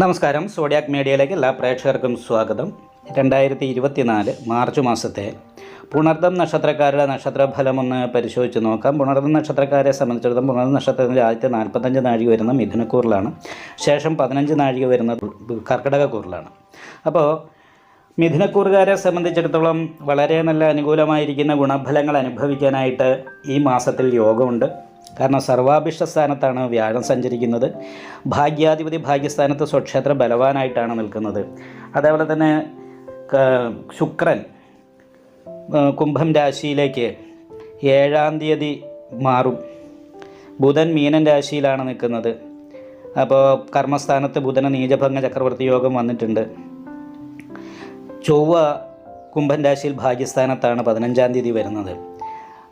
നമസ്കാരം. സോഡിയാക് മീഡിയയിലേക്ക് എല്ലാ പ്രേക്ഷകർക്കും സ്വാഗതം. 2024 മാർച്ച് മാസത്തെ പുണർദം നക്ഷത്രക്കാരുടെ നക്ഷത്രഫലമൊന്ന് പരിശോധിച്ച് നോക്കാം. പുണർദം നക്ഷത്രക്കാരെ സംബന്ധിച്ചിടത്തോളം പുണർദം നക്ഷത്രത്തിൻ്റെ ആദ്യത്തെ 45 നാഴിക വരുന്ന മിഥുനക്കൂറിലാണ്, ശേഷം 15 നാഴിക വരുന്ന കർക്കിടകക്കൂറിലാണ്. അപ്പോൾ മിഥുനക്കൂറുകാരെ സംബന്ധിച്ചിടത്തോളം വളരെ നല്ല അനുകൂലമായിരിക്കുന്ന ഗുണഫലങ്ങൾ അനുഭവിക്കാനായിട്ട് ഈ മാസത്തിൽ യോഗമുണ്ട്. കാരണം സർവാഭിഷ്ട സ്ഥാനത്താണ് വ്യാഴം സഞ്ചരിക്കുന്നത്. ഭാഗ്യാധിപതി ഭാഗ്യസ്ഥാനത്ത് സ്വക്ഷേത്ര ബലവാനായിട്ടാണ് നിൽക്കുന്നത്. അതേപോലെ തന്നെ ശുക്രൻ കുംഭം രാശിയിലേക്ക് 7-ാം തീയതി മാറും. ബുധൻ മീനൻ രാശിയിലാണ് നിൽക്കുന്നത്. അപ്പോൾ കർമ്മസ്ഥാനത്ത് ബുധന് നീചഭംഗ ചക്രവർത്തി യോഗം വന്നിട്ടുണ്ട്. ചൊവ്വ കുംഭൻ രാശിയിൽ ഭാഗ്യസ്ഥാനത്താണ് 15-ാം തീയതി വരുന്നത്.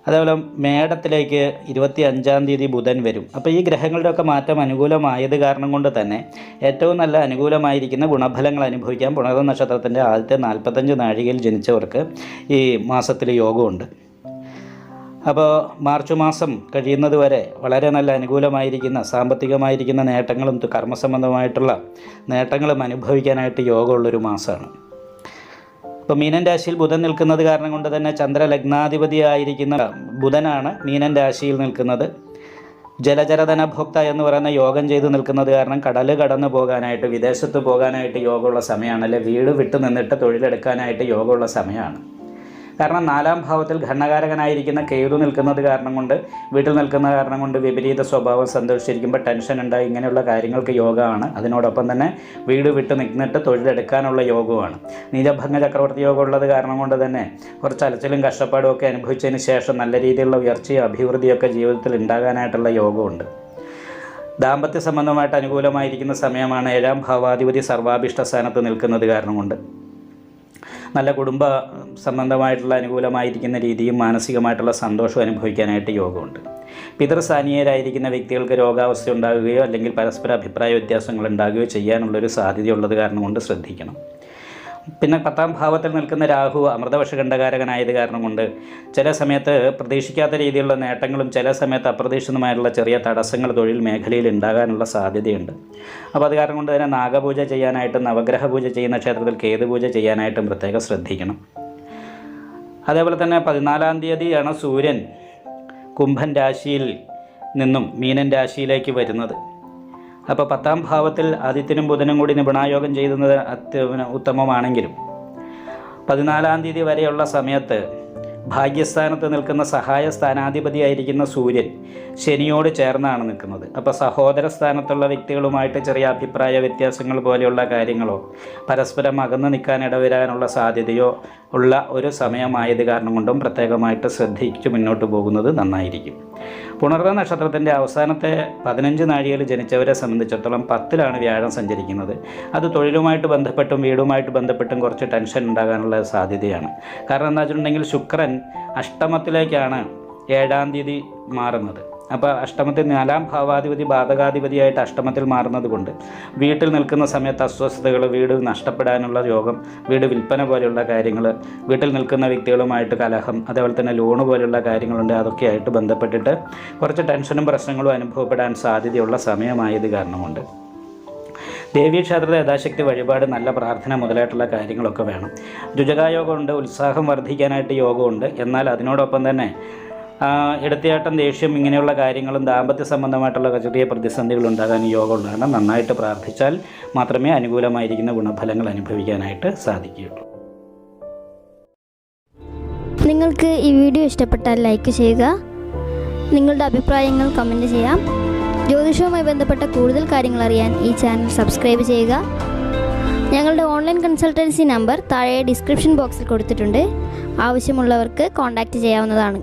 അതേപോലെ മേടത്തിലേക്ക് 25-ാം തീയതി ബുധൻ വരും. അപ്പോൾ ഈ ഗ്രഹങ്ങളുടെയൊക്കെ മാറ്റം അനുകൂലമായത് കാരണം കൊണ്ട് തന്നെ ഏറ്റവും നല്ല അനുകൂലമായിരിക്കുന്ന ഗുണഫലങ്ങൾ അനുഭവിക്കാൻ പുണർദം നക്ഷത്രത്തിൻ്റെ ആദ്യത്തെ 45 നാഴികയിൽ ജനിച്ചവർക്ക് ഈ മാസത്തിൽ യോഗമുണ്ട്. അപ്പോൾ മാർച്ച് മാസം കഴിയുന്നത് വരെ വളരെ നല്ല അനുകൂലമായിരിക്കുന്ന സാമ്പത്തികമായിരിക്കുന്ന നേട്ടങ്ങളും കർമ്മസംബന്ധമായിട്ടുള്ള നേട്ടങ്ങളും അനുഭവിക്കാനായിട്ട് യോഗമുള്ളൊരു മാസമാണ്. ഇപ്പോൾ മീനൻ രാശിയിൽ ബുധൻ നിൽക്കുന്നത് കാരണം കൊണ്ട് തന്നെ ചന്ദ്രലഗ്നാധിപതിയായിരിക്കുന്ന ബുധനാണ് മീനൻ രാശിയിൽ നിൽക്കുന്നത്. ജലചരധനഭോക്ത എന്ന് പറയുന്ന യോഗം ചെയ്ത് നിൽക്കുന്നത് കാരണം കടൽ കടന്നു പോകാനായിട്ട് വിദേശത്ത് പോകാനായിട്ട് യോഗമുള്ള സമയമാണ്, അല്ലെ വീട് വിട്ടു നിന്നിട്ട് തൊഴിലെടുക്കാനായിട്ട് യോഗമുള്ള സമയമാണ്. കാരണം 4-ാം ഭാവത്തിൽ ഘടനകാരകനായിരിക്കുന്ന കേതു നിൽക്കുന്നത് കാരണം കൊണ്ട് വീട്ടിൽ നിൽക്കുന്ന കാരണം കൊണ്ട് വിപരീത സ്വഭാവം സന്തോഷിച്ചിരിക്കുമ്പോൾ ടെൻഷൻ ഉണ്ടായി, ഇങ്ങനെയുള്ള കാര്യങ്ങൾക്ക് യോഗമാണ്. അതിനോടൊപ്പം തന്നെ വീട് വിട്ട് നിന്നിട്ട് തൊഴിലെടുക്കാനുള്ള യോഗമാണ്. നീചഭംഗ ചക്രവർത്തി യോഗം ഉള്ളത് കാരണം കൊണ്ട് തന്നെ കുറച്ച് അലച്ചിലും കഷ്ടപ്പാടും ഒക്കെ അനുഭവിച്ചതിന് ശേഷം നല്ല രീതിയിലുള്ള ഉയർച്ചയും അഭിവൃദ്ധിയൊക്കെ ജീവിതത്തിൽ ഉണ്ടാകാനായിട്ടുള്ള യോഗമുണ്ട്. ദാമ്പത്യ സംബന്ധമായിട്ട് അനുകൂലമായിരിക്കുന്ന സമയമാണ്. 7-ാം ഭാവാധിപതി സർവാഭിഷ്ട സ്ഥാനത്ത് നിൽക്കുന്നത് കാരണം കൊണ്ട് നല്ല കുടുംബ സംബന്ധമായിട്ടുള്ള അനുകൂലമായിരിക്കുന്ന രീതിയും മാനസികമായിട്ടുള്ള സന്തോഷവും അനുഭവിക്കാനായിട്ട് യോഗമുണ്ട്. പിതൃസ്ഥാനീയരായിരിക്കുന്ന വ്യക്തികൾക്ക് രോഗാവസ്ഥ ഉണ്ടാകുകയോ അല്ലെങ്കിൽ പരസ്പര അഭിപ്രായ വ്യത്യാസങ്ങൾ ഉണ്ടാകുകയോ ചെയ്യാനുള്ളൊരു സാധ്യതയുള്ളത് കാരണം കൊണ്ട് ശ്രദ്ധിക്കണം. പിന്നെ 10-ാം ഭാവത്തിൽ നിൽക്കുന്ന രാഹു അമൃതവർഷഖണ്ഡകാരകനായത് കാരണം കൊണ്ട് ചില സമയത്ത് പ്രതീക്ഷിക്കാത്ത രീതിയിലുള്ള നേട്ടങ്ങളും ചില സമയത്ത് അപ്രതീക്ഷിതമായിട്ടുള്ള ചെറിയ തടസ്സങ്ങൾ തൊഴിൽ മേഖലയിൽ ഉണ്ടാകാനുള്ള സാധ്യതയുണ്ട്. അപ്പോൾ അത് കാരണം കൊണ്ട് തന്നെ നാഗപൂജ ചെയ്യാനായിട്ടും നവഗ്രഹ പൂജ ചെയ്യുന്ന ക്ഷേത്രത്തിൽ കേതുപൂജ ചെയ്യാനായിട്ടും പ്രത്യേകം ശ്രദ്ധിക്കണം. അതേപോലെ തന്നെ 14-ാം തീയതിയാണ് സൂര്യൻ കുംഭൻ രാശിയിൽ നിന്നും മീനൻ രാശിയിലേക്ക് വരുന്നത്. അപ്പോൾ 10-ാം ഭാവത്തിൽ ആദിത്യനും ബുധനും കൂടി നിപുണായോഗം ചെയ്യുന്നത് ഉത്തമമാണെങ്കിലും 14-ാം തീയതി വരെയുള്ള സമയത്ത് ഭാഗ്യസ്ഥാനത്ത് നിൽക്കുന്ന സഹായ സ്ഥാനാധിപതിയായിരിക്കുന്ന സൂര്യൻ ശനിയോട് ചേർന്നാണ് നിൽക്കുന്നത്. അപ്പോൾ സഹോദര സ്ഥാനത്തുള്ള വ്യക്തികളുമായിട്ട് ചെറിയ അഭിപ്രായ വ്യത്യാസങ്ങൾ പോലെയുള്ള കാര്യങ്ങളോ പരസ്പരം അകന്നു നിൽക്കാൻ ഇടവരാനുള്ള സാധ്യതയോ ഉള്ള ഒരു സമയമായത് കാരണം കൊണ്ടും പ്രത്യേകമായിട്ട് ശ്രദ്ധിച്ച് മുന്നോട്ട് പോകുന്നത് നന്നായിരിക്കും. പുണർദം നക്ഷത്രത്തിൻ്റെ അവസാനത്തെ 15 നാഴികയിൽ ജനിച്ചവരെ സംബന്ധിച്ചിടത്തോളം 10-ലാണ് വ്യാഴം സഞ്ചരിക്കുന്നത്. അത് തൊഴിലുമായിട്ട് ബന്ധപ്പെട്ടും വീടുമായിട്ട് ബന്ധപ്പെട്ടും കുറച്ച് ടെൻഷൻ ഉണ്ടാകാനുള്ള സാധ്യതയാണ്. കാരണം എന്താ വെച്ചിട്ടുണ്ടെങ്കിൽ ശുക്രൻ അഷ്ടമത്തിലേക്കാണ് 7-ാം തീയതി മാറുന്നത്. അപ്പോൾ അഷ്ടമത്തിൽ 4-ാം ഭാവാധിപതി ബാധകാധിപതിയായിട്ട് അഷ്ടമത്തിൽ മാറുന്നത് കൊണ്ട് വീട്ടിൽ നിൽക്കുന്ന സമയത്ത് അസ്വസ്ഥതകൾ, വീട് നഷ്ടപ്പെടാനുള്ള യോഗം, വീട് വിൽപ്പന പോലെയുള്ള കാര്യങ്ങൾ, വീട്ടിൽ നിൽക്കുന്ന വ്യക്തികളുമായിട്ട് കലഹം, അതേപോലെ തന്നെ ലോണ് പോലെയുള്ള കാര്യങ്ങളുണ്ട്. അതൊക്കെയായിട്ട് ബന്ധപ്പെട്ടിട്ട് കുറച്ച് ടെൻഷനും പ്രശ്നങ്ങളും അനുഭവപ്പെടാൻ സാധ്യതയുള്ള സമയമായത് കാരണമുണ്ട്. ദേവീക്ഷേത്രത്തെ യഥാശക്തി വഴിപാട്, നല്ല പ്രാർത്ഥന മുതലായിട്ടുള്ള കാര്യങ്ങളൊക്കെ വേണം. രുചകായോഗമുണ്ട്, ഉത്സാഹം വർദ്ധിക്കാനായിട്ട് യോഗമുണ്ട്. എന്നാൽ അതിനോടൊപ്പം തന്നെ എടുത്തിയാട്ടം, ദേഷ്യം, ഇങ്ങനെയുള്ള കാര്യങ്ങളും ദാമ്പത്യ സംബന്ധമായിട്ടുള്ള ചെറിയ പ്രതിസന്ധികൾ ഉണ്ടാകാൻ യോഗമുള്ളതാണ്. നന്നായിട്ട് പ്രാർത്ഥിച്ചാൽ മാത്രമേ അനുകൂലമായിരിക്കുന്ന ഗുണഫലങ്ങൾ അനുഭവിക്കാനായിട്ട് സാധിക്കുകയുള്ളൂ. നിങ്ങൾക്ക് ഈ വീഡിയോ ഇഷ്ടപ്പെട്ടാൽ ലൈക്ക് ചെയ്യുക, നിങ്ങളുടെ അഭിപ്രായങ്ങൾ കമൻറ്റ് ചെയ്യാം. ജ്യോതിഷവുമായി ബന്ധപ്പെട്ട കൂടുതൽ കാര്യങ്ങൾ അറിയാൻ ഈ ചാനൽ സബ്സ്ക്രൈബ് ചെയ്യുക. ഞങ്ങളുടെ ഓൺലൈൻ കൺസൾട്ടൻസി നമ്പർ താഴെ ഡിസ്ക്രിപ്ഷൻ ബോക്സിൽ കൊടുത്തിട്ടുണ്ട്. ആവശ്യമുള്ളവർക്ക് കോൺടാക്റ്റ് ചെയ്യാവുന്നതാണ്.